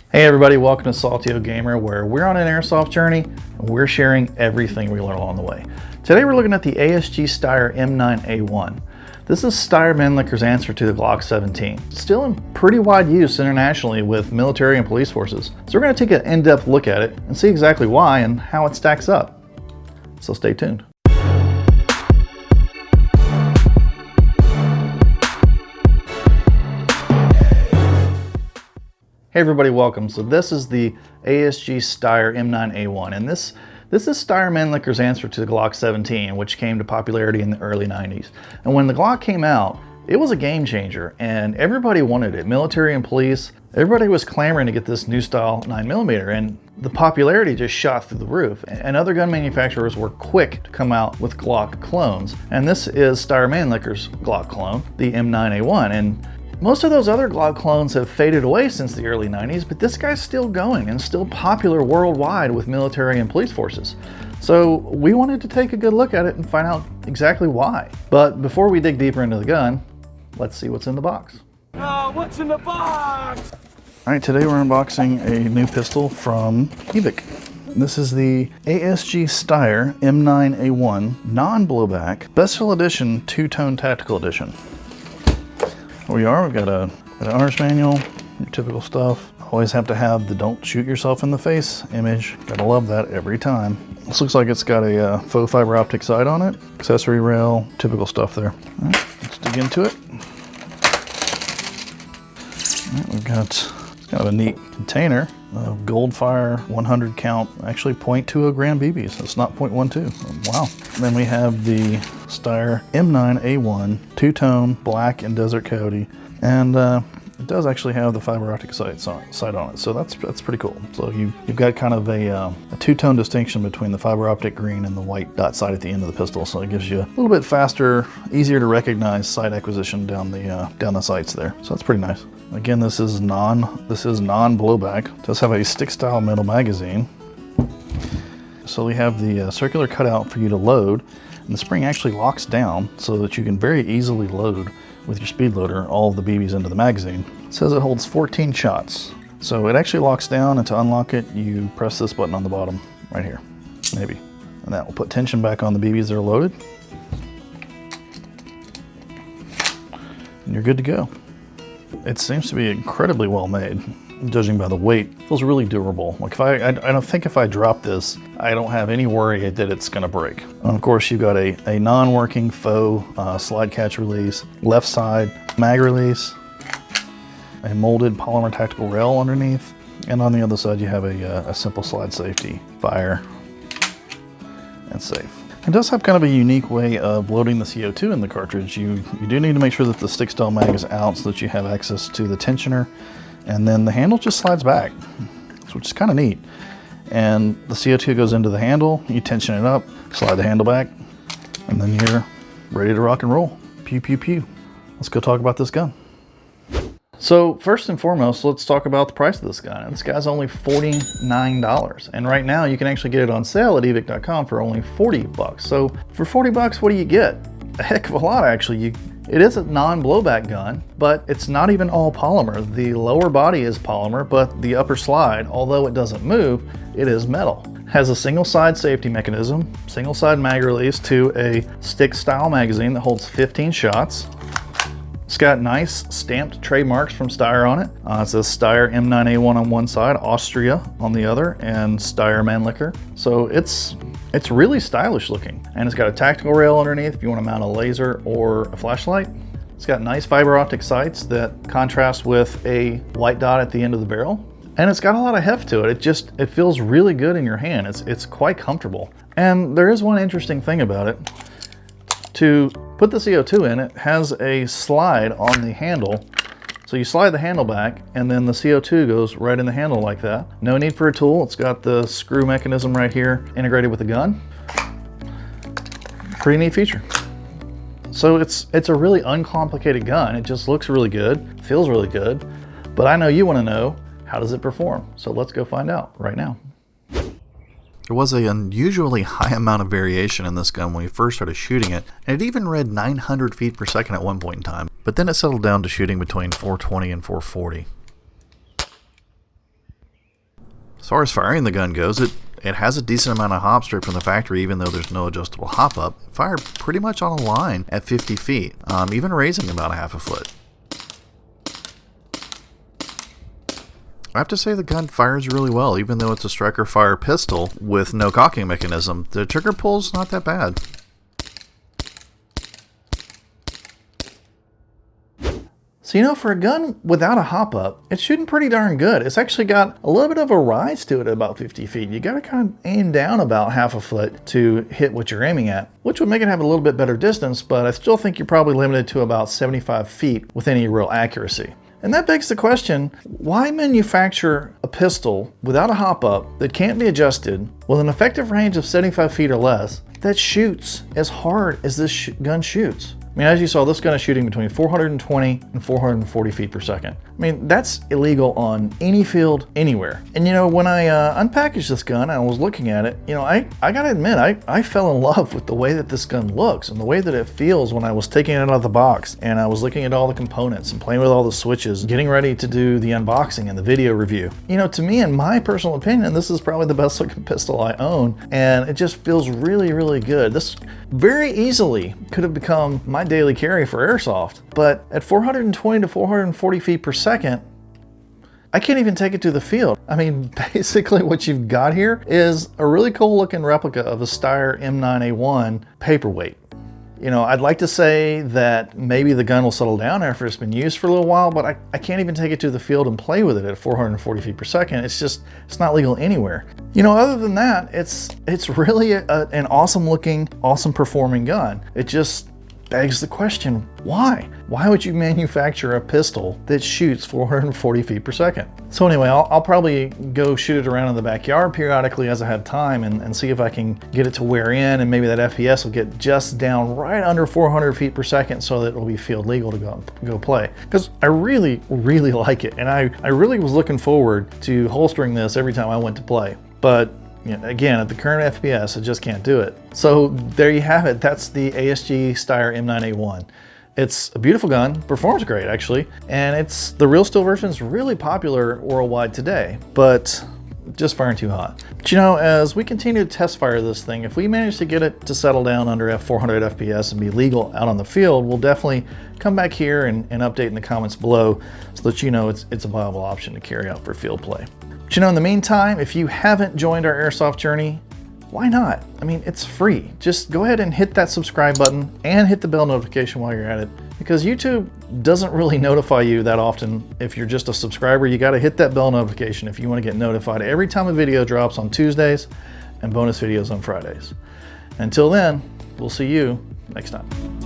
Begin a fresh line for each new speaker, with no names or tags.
Hey everybody, welcome to SaltyOldGamer, where we're on an airsoft journey and we're sharing everything we learn along the way. Today we're looking at the ASG Steyr M9-A1. This is Steyr Mannlicher's answer to the Glock 17. Still in pretty wide use internationally with military and police forces. So we're going to take an in-depth look at it and see exactly why and how it stacks up. So stay tuned. Hey everybody, welcome. So this is the ASG Steyr M9-A1, and this is Steyr Mannlicher's answer to the Glock 17, which came to popularity in the early 90s. And when the Glock came out, it was a game changer, and everybody wanted it. Military and police, everybody was clamoring to get this new style 9mm, and the popularity just shot through the roof. And other gun manufacturers were quick to come out with Glock clones. And this is Steyr Mannlicher's Glock clone, the M9-A1. And most of those other Glock clones have faded away since the early 90s, but this guy's still going and still popular worldwide with military and police forces. So we wanted to take a good look at it and find out exactly why. But before we dig deeper into the gun, let's see what's in the box.
What's in the box?
All right, today we're unboxing a new pistol from Evike. This is the ASG Steyr M9-A1 non-blowback Special Edition two-tone tactical edition. Here we are, we've got an owner's manual, your typical stuff. Always have to have the don't shoot yourself in the face image. Gotta love that every time. This looks like it's got a faux fiber optic sight on it. Accessory rail, typical stuff there. All right, let's dig into it. All right, we've got, it's kind of a neat container of Goldfire 100 count, actually 0.20 gram BBs. So it's not 0.12. Wow. And then we have the Steyr M9-A1 two-tone black and desert coyote, and it does actually have the fiber optic sight on it, so that's pretty cool. So you've got kind of a two-tone distinction between the fiber optic green and the white dot sight at the end of the pistol, so it gives you a little bit faster, easier to recognize sight acquisition down the sights there. So that's pretty nice. Again, this is non-blowback. It does have a stick-style metal magazine. So we have the circular cutout for you to load. And the spring actually locks down so that you can very easily load with your speed loader all of the BBs into the magazine. It says it holds 14 shots. So it actually locks down, and to unlock it, you press this button on the bottom right here, maybe. And that will put tension back on the BBs that are loaded. And you're good to go. It seems to be incredibly well made. Judging by the weight, it feels really durable. Like I don't think if I drop this, I don't have any worry that it's gonna break. And of course, you've got a non-working faux slide catch release, left side mag release, a molded polymer tactical rail underneath, and on the other side you have a simple slide safety, fire, and safe. It does have kind of a unique way of loading the CO2 in the cartridge. You do need to make sure that the stick style mag is out so that you have access to the tensioner. And then the handle just slides back, which is kind of neat. And the CO2 goes into the handle, you tension it up, slide the handle back, and then you're ready to rock and roll. Pew, pew, pew. Let's go talk about this gun. So first and foremost, let's talk about the price of this gun. This guy's only $49. And right now you can actually get it on sale at evike.com for only 40 bucks. So for 40 bucks, what do you get? A heck of a lot, actually. It is a non-blowback gun, but it's not even all polymer. The lower body is polymer, but the upper slide, although it doesn't move, it is metal. Has a single side safety mechanism, single side mag release to a stick style magazine that holds 15 shots. It's got nice stamped trademarks from Steyr on it. It says Steyr M9-A1 on one side, Austria on the other, and Steyr Mannlicher. So it's really stylish looking. And it's got a tactical rail underneath if you want to mount a laser or a flashlight. It's got nice fiber optic sights that contrast with a white dot at the end of the barrel. And it's got a lot of heft to it. It feels really good in your hand. It's quite comfortable. And there is one interesting thing about it. To put the CO2 in, it has a slide on the handle. So you slide the handle back and then the CO2 goes right in the handle like that. No need for a tool. It's got the screw mechanism right here integrated with the gun. Pretty neat feature. So it's a really uncomplicated gun. It just looks really good, feels really good. But I know you want to know, how does it perform? So let's go find out right now. There was an unusually high amount of variation in this gun when we first started shooting it, and it even read 900 feet per second at one point in time, but then it settled down to shooting between 420 and 440. As far as firing the gun goes, it has a decent amount of hop straight from the factory, even though there's no adjustable hop up. It fired pretty much on a line at 50 feet, even raising about a half a foot. I have to say the gun fires really well, even though it's a striker fire pistol with no cocking mechanism. The trigger pull's not that bad.
So, you know, for a gun without a hop up, it's shooting pretty darn good. It's actually got a little bit of a rise to it at about 50 feet. You gotta kind of aim down about half a foot to hit what you're aiming at, which would make it have a little bit better distance, but I still think you're probably limited to about 75 feet with any real accuracy. And that begs the question, why manufacture a pistol without a hop up that can't be adjusted with an effective range of 75 feet or less that shoots as hard as this gun shoots? I mean, as you saw, this gun is shooting between 420 and 440 feet per second. I mean, that's illegal on any field, anywhere. And you know, when I unpackaged this gun and I was looking at it, you know, I gotta admit, I fell in love with the way that this gun looks and the way that it feels when I was taking it out of the box and I was looking at all the components and playing with all the switches, getting ready to do the unboxing and the video review. You know, to me, in my personal opinion, this is probably the best looking pistol I own, and it just feels really, really good. This very easily could have become my daily carry for airsoft, but at 420 to 440 feet per second, I can't even take it to the field. I mean, basically what you've got here is a really cool looking replica of a Steyr M9-A1 paperweight. You know, I'd like to say that maybe the gun will settle down after it's been used for a little while, but I can't even take it to the field and play with it at 440 feet per second. It's not legal anywhere. You know, other than that, it's really an awesome looking, awesome performing gun. It just begs the question, why? Why would you manufacture a pistol that shoots 440 feet per second? So anyway, I'll probably go shoot it around in the backyard periodically as I have time and see if I can get it to wear in, and maybe that FPS will get just down right under 400 feet per second so that it'll be field legal to go play. Because I really, really like it, and I really was looking forward to holstering this every time I went to play. But you know, again, at the current FPS, I just can't do it. So there you have it. That's the ASG Steyr M9-A1. It's a beautiful gun, performs great actually, and the real steel version is really popular worldwide today, but just firing too hot. But you know, as we continue to test fire this thing, if we manage to get it to settle down under 400 FPS and be legal out on the field, we'll definitely come back here and update in the comments below so that you know it's a viable option to carry out for field play. But you know, in the meantime, if you haven't joined our airsoft journey, why not? I mean, it's free. Just go ahead and hit that subscribe button and hit the bell notification while you're at it, because YouTube doesn't really notify you that often. If you're just a subscriber, you got to hit that bell notification if you want to get notified every time a video drops on Tuesdays and bonus videos on Fridays. Until then, we'll see you next time.